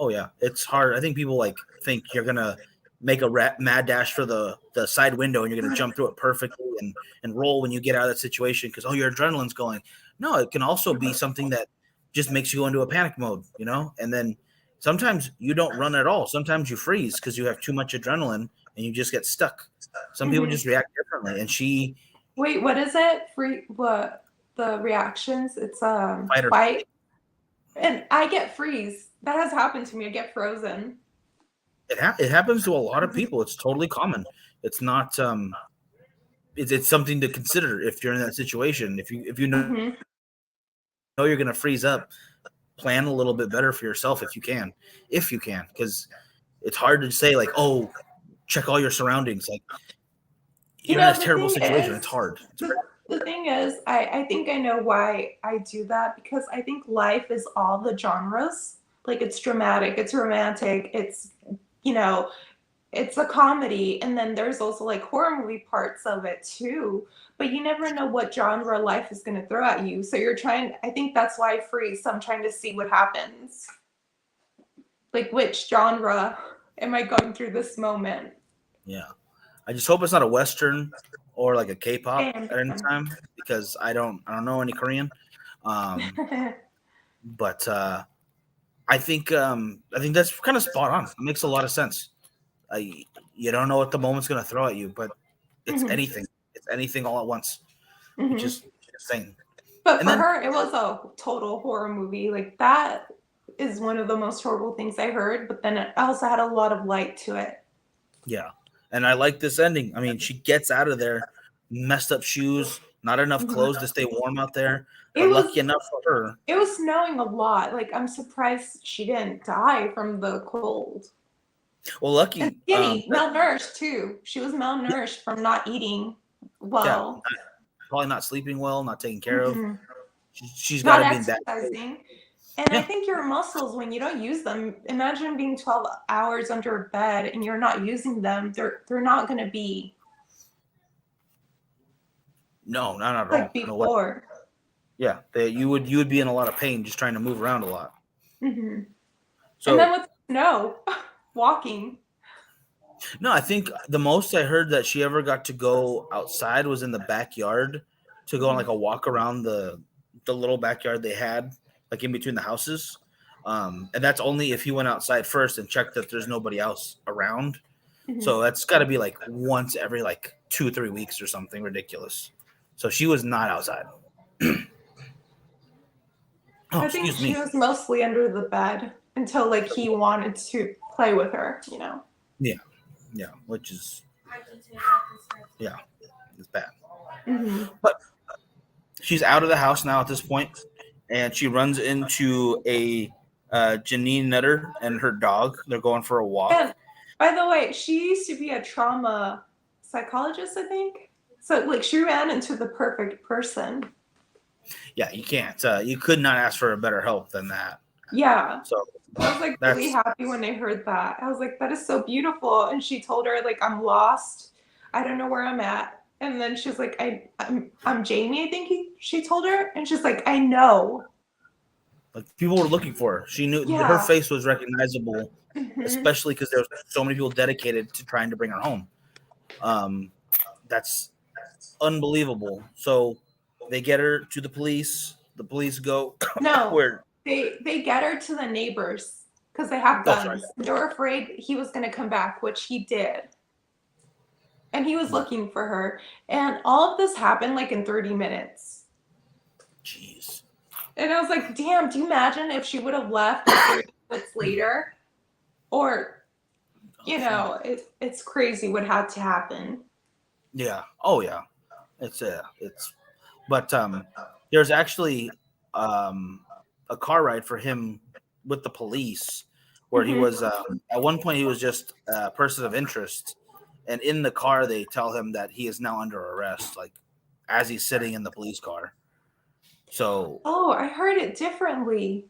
Oh yeah. It's hard. I think people like think you're going to make a mad dash for the side window and you're going to jump through it perfectly and roll when you get out of that situation because, your adrenaline's going. No, it can also be something that just makes you go into a panic mode, and then sometimes you don't run at all. Sometimes you freeze because you have too much adrenaline and you just get stuck. Some people just react differently. And she. Wait, what is it? What the reactions? It's fight. And I get freeze. That has happened to me. I get frozen. It happens to a lot of people. It's totally common. It's not. It's something to consider if you're in that situation. If you know you're going to freeze up, plan a little bit better for yourself if you can, because it's hard to say like, check all your surroundings. Like you're in a terrible situation. It's hard. The thing is, I think I know why I do that because I think life is all the genres. Like it's dramatic, it's romantic, it's it's a comedy, and then there's also like horror movie parts of it too. But you never know what genre life is going to throw at you. So I think that's why I freeze. So I'm trying to see what happens. Like which genre am I going through this moment? Yeah. I just hope it's not a Western or like a K-pop at any time because I don't know any Korean. But I think that's kind of spot on. It makes a lot of sense. You don't know what the moment's going to throw at you, but it's anything. It's anything all at once. Which is insane. But for her, it was a total horror movie. Like that is one of the most horrible things I heard. But then it also had a lot of light to it. Yeah, and I like this ending. I mean, she gets out of there, messed up shoes, Not enough clothes to stay warm out there. It But was lucky enough for her. It was snowing a lot. Like, I'm surprised she didn't die from the cold. Well, lucky. And skinny, malnourished too. She was malnourished from not eating well. Yeah, probably not sleeping well, not taking care of. She's Not got to be in that. exercising. And I think your muscles, when you don't use them, imagine being 12 hours under a bed and you're not using them. They're not going to be No, not at all. like before. Yeah, you would be in a lot of pain just trying to move around a lot. Mm-hmm. So, and then with snow, walking. No, I think the most I heard that she ever got to go outside was in the backyard to go on like a walk around the little backyard they had, like in between the houses. And that's only if he went outside first and checked that there's nobody else around. Mm-hmm. So that's got to be like once every like 2-3 weeks or something ridiculous. So she was not outside. I think she was mostly under the bed until like he wanted to play with her, you know. Yeah, which is it's bad. Mm-hmm. But she's out of the house now at this point, and she runs into a Janine Nutter and her dog. They're going for a walk. And by the way, she used to be a trauma psychologist, I think. So like she ran into the perfect person. Yeah, you can't. You could not ask for a better help than that. Yeah. So I was like really happy when I heard that. I was like, that is so beautiful. And she told her like, I'm lost. I don't know where I'm at. And then she's like, I'm Jayme, I think she told her. And she's like, I know. Like people were looking for her. She knew her face was recognizable, especially because there were so many people dedicated to trying to bring her home. That's unbelievable. So they get her to the police. The police go. No. Where? They get her to the neighbors because they have guns. They were afraid he was going to come back, which he did. And he was looking for her. And all of this happened like in 30 minutes. Jeez. And I was like, damn, do you imagine if she would have left 30 minutes later? Or, you know, it's crazy what had to happen. Yeah. Oh, yeah. But there's actually a car ride for him with the police where he was at one point he was just a person of interest, and in the car they tell him that he is now under arrest, like as he's sitting in the police car. So I heard it differently.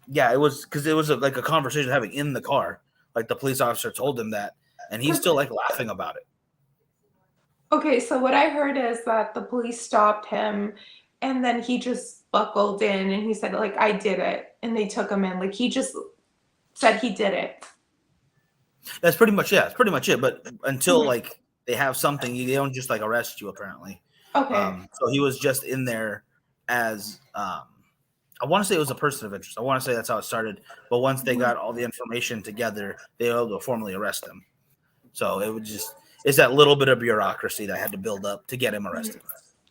Yeah, it was because it was like a conversation having in the car, like the police officer told him that, and he's still like laughing about it. Okay, so what I heard is that the police stopped him and then he just buckled in and he said, like, I did it. And they took him in. Like, he just said he did it. That's pretty much it. But until like they have something, they don't just like arrest you, apparently. Okay. So he was just in there as I want to say it was a person of interest. I want to say that's how it started. But once they got all the information together, they were able to formally arrest him. So it's that little bit of bureaucracy that had to build up to get him arrested.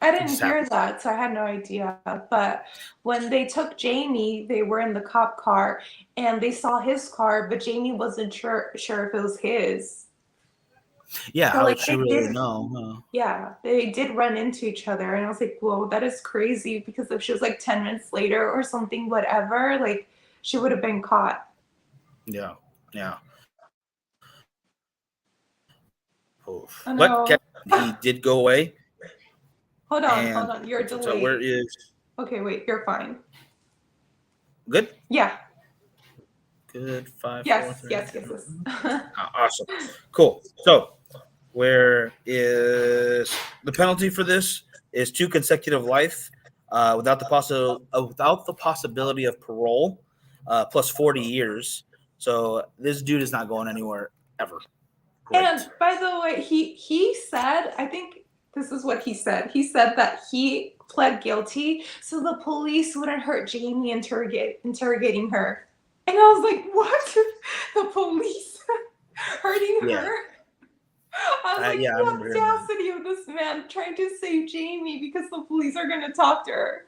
I didn't hear that, so I had no idea. But when they took Jayme, they were in the cop car and they saw his car, but Jayme wasn't sure if it was his. Yeah, so, how like, would she really know? Huh? Yeah, they did run into each other, and I was like, whoa, that is crazy, because if she was like 10 minutes later or something, whatever, like she would have been caught. Yeah. Oof. Oh, But he did go away. Hold on. You're delayed. So where is? Okay, wait. You're fine. Good. Yeah. Good. 5. Yes. 4, 3, Yes. Awesome. Cool. So, where is the penalty for this? Is 2 consecutive life, without the possibility of parole, plus 40 years. So this dude is not going anywhere ever. Great. And by the way, he said, I think this is what he said. He said that he pled guilty so the police wouldn't hurt Jayme interrogating her. And I was like, what? The police hurting her? I was like, the audacity of this man trying to save Jayme because the police are going to talk to her.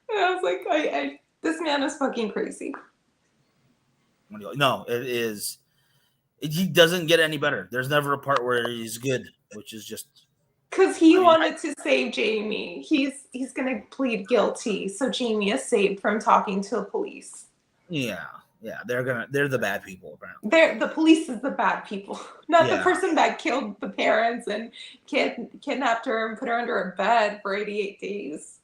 And I was like, this man is fucking crazy. No, it is. He doesn't get any better. There's never a part where he's good, which is just Because he wanted to save Jayme. He's gonna plead guilty, so Jayme is saved from talking to the police. Yeah, they're the bad people apparently. The police is the bad people, not the person that killed the parents and kidnapped her and put her under a bed for 88 days.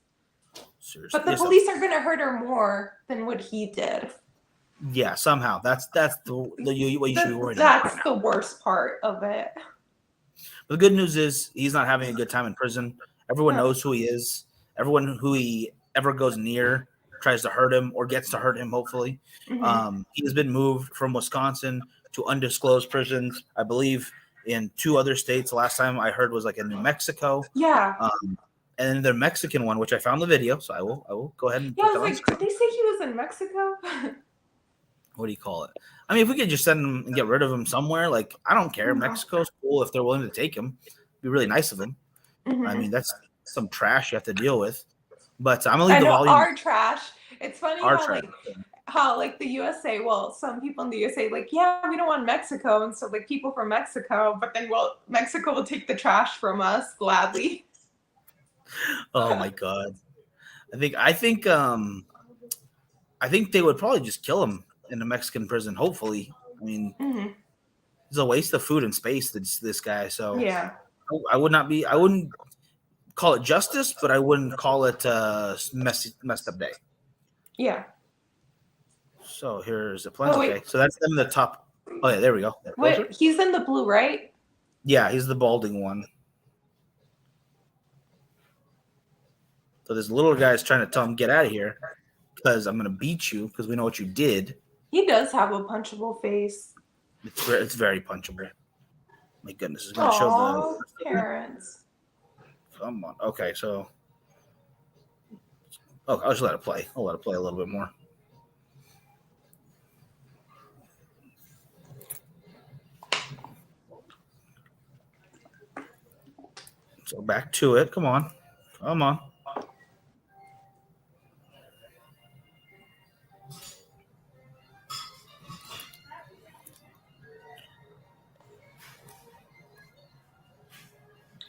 Seriously. But the police are gonna hurt her more than what he did. Yeah, somehow that's what you should be worried about. That's the worst part of it. But the good news is he's not having a good time in prison. Everyone knows who he is. Everyone who he ever goes near tries to hurt him or gets to hurt him, hopefully. Mm-hmm. He has been moved from Wisconsin to undisclosed prisons, I believe, in 2 other states. The last time I heard was like in New Mexico. Yeah. And the Mexican one, which I found the video, so I will go ahead and put that on screen. Did they say he was in Mexico? What do you call it? I mean, if we could just send him and get rid of him somewhere, like, I don't care. Mexico's cool if they're willing to take him. It'd be really nice of them. Mm-hmm. I mean, that's some trash you have to deal with. But I'm gonna leave the volume. Our trash. It's funny how the USA. Well, some people in the USA yeah, we don't want Mexico, and so people from Mexico. But then, Mexico will take the trash from us gladly. Oh my God, I think they would probably just kill him in a Mexican prison. Hopefully, I mean, it's a waste of food and space. This guy. So yeah, I wouldn't call it justice, but I wouldn't call it messed up day. Yeah. So here's the plan. Okay, so that's them in the top. Oh yeah, there we go. Wait, he's in the blue, right? Yeah, he's the balding one. So this little guy's trying to tell him, get out of here because I'm going to beat you because we know what you did. He does have a punchable face. It's very punchable. My goodness, it's going to show the parents. Come on. Okay, so. Oh, I'll just let it play. I'll let it play a little bit more. So back to it. Come on. Come on.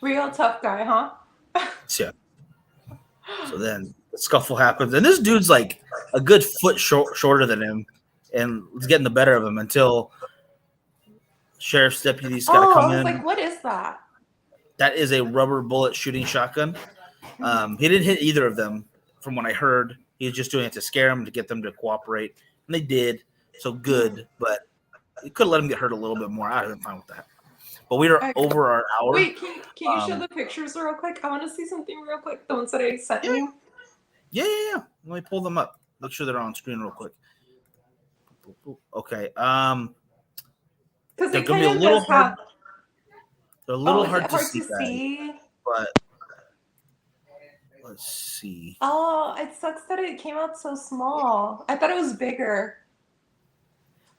Real tough guy, huh? Yeah. So then the scuffle happens, and this dude's like a good foot shorter than him, and he's getting the better of him until sheriff's deputies got to come in. Like, what is that? That is a rubber bullet shooting shotgun. He didn't hit either of them, from what I heard. He was just doing it to scare them, to get them to cooperate, and they did. So good, but you could have let him get hurt a little bit more. I'd have been fine with that. But we are over our hour. Wait, can you show the pictures real quick? I want to see something real quick. The ones that I sent you. Yeah. Let me pull them up. Make sure they're on screen real quick. Okay. Because they're gonna be a little hard. They're a little hard to see. But let's see. Oh, it sucks that it came out so small. I thought it was bigger.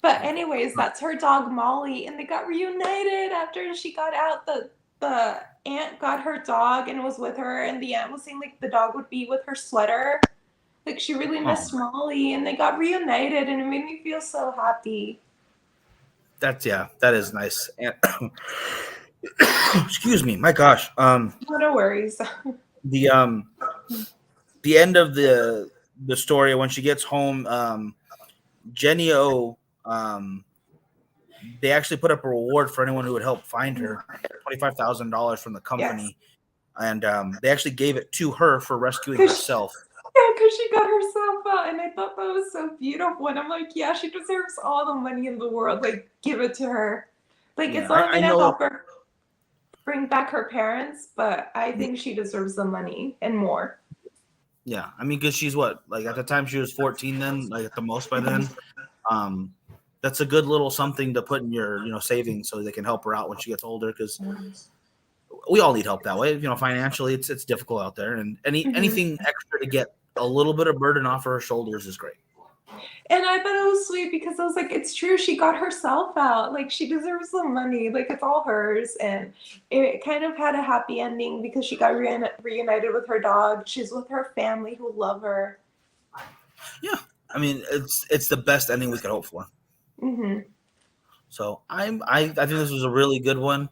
But anyways, that's her dog Molly, and they got reunited after she got out. The aunt got her dog and was with her, and the aunt was saying the dog would be with her sweater. She really missed Molly, and they got reunited, and it made me feel so happy. That is nice. And excuse me, my gosh. No worries. The end of the story, when she gets home, Jenny O. They actually put up a reward for anyone who would help find her, $25,000 from the company, and they actually gave it to her for rescuing herself. Yeah, because she got herself out, and I thought that was so beautiful. And I'm like, yeah, she deserves all the money in the world. Give it to her. It's not going to help her bring back her parents, but I think she deserves the money and more. Yeah, I mean, because she's what, at the time she was 14 then, at the most by then. That's a good little something to put in your, savings so they can help her out when she gets older, because we all need help that way. Financially, it's difficult out there, and anything extra to get a little bit of burden off her shoulders is great. And I thought it was sweet because I was like, it's true. She got herself out. She deserves the money. It's all hers. And it kind of had a happy ending because she got reunited with her dog. She's with her family who love her. Yeah. I mean, it's the best ending we could hope for. Mm-hmm. So I think this was a really good one.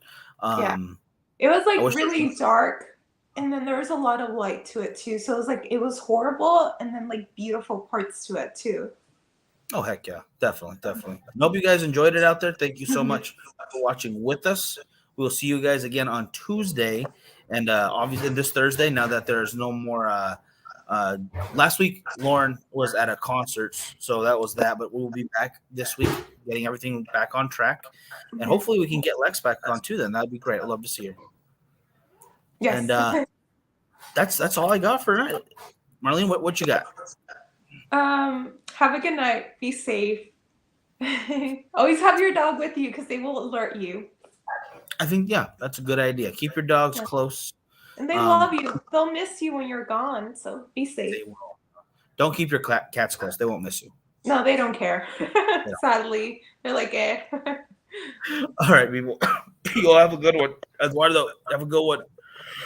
It was like really dark, and then there was a lot of light to it too. So it was like it was horrible, and then like beautiful parts to it too. Oh heck yeah, definitely. I hope you guys enjoyed it out there. Thank you so much for watching with us. We'll see you guys again on Tuesday, and obviously this Thursday. Now that there's no more. Last week Lauren was at a concert, so that was that. But we'll be back this week, getting everything back on track, and hopefully we can get Lex back on too. Then that'd be great. I'd love to see her. Yes. And that's all I got for tonight. Marlene, what you got? Have a good night. Be safe. Always have your dog with you because they will alert you. I think that's a good idea. Keep your dogs close. And they love you. They'll miss you when you're gone. So be safe. They will. Don't keep your cats close. They won't miss you. No, they don't care. Sadly, they're like, eh. All right, people. You'll have a good one. Eduardo, have a good one.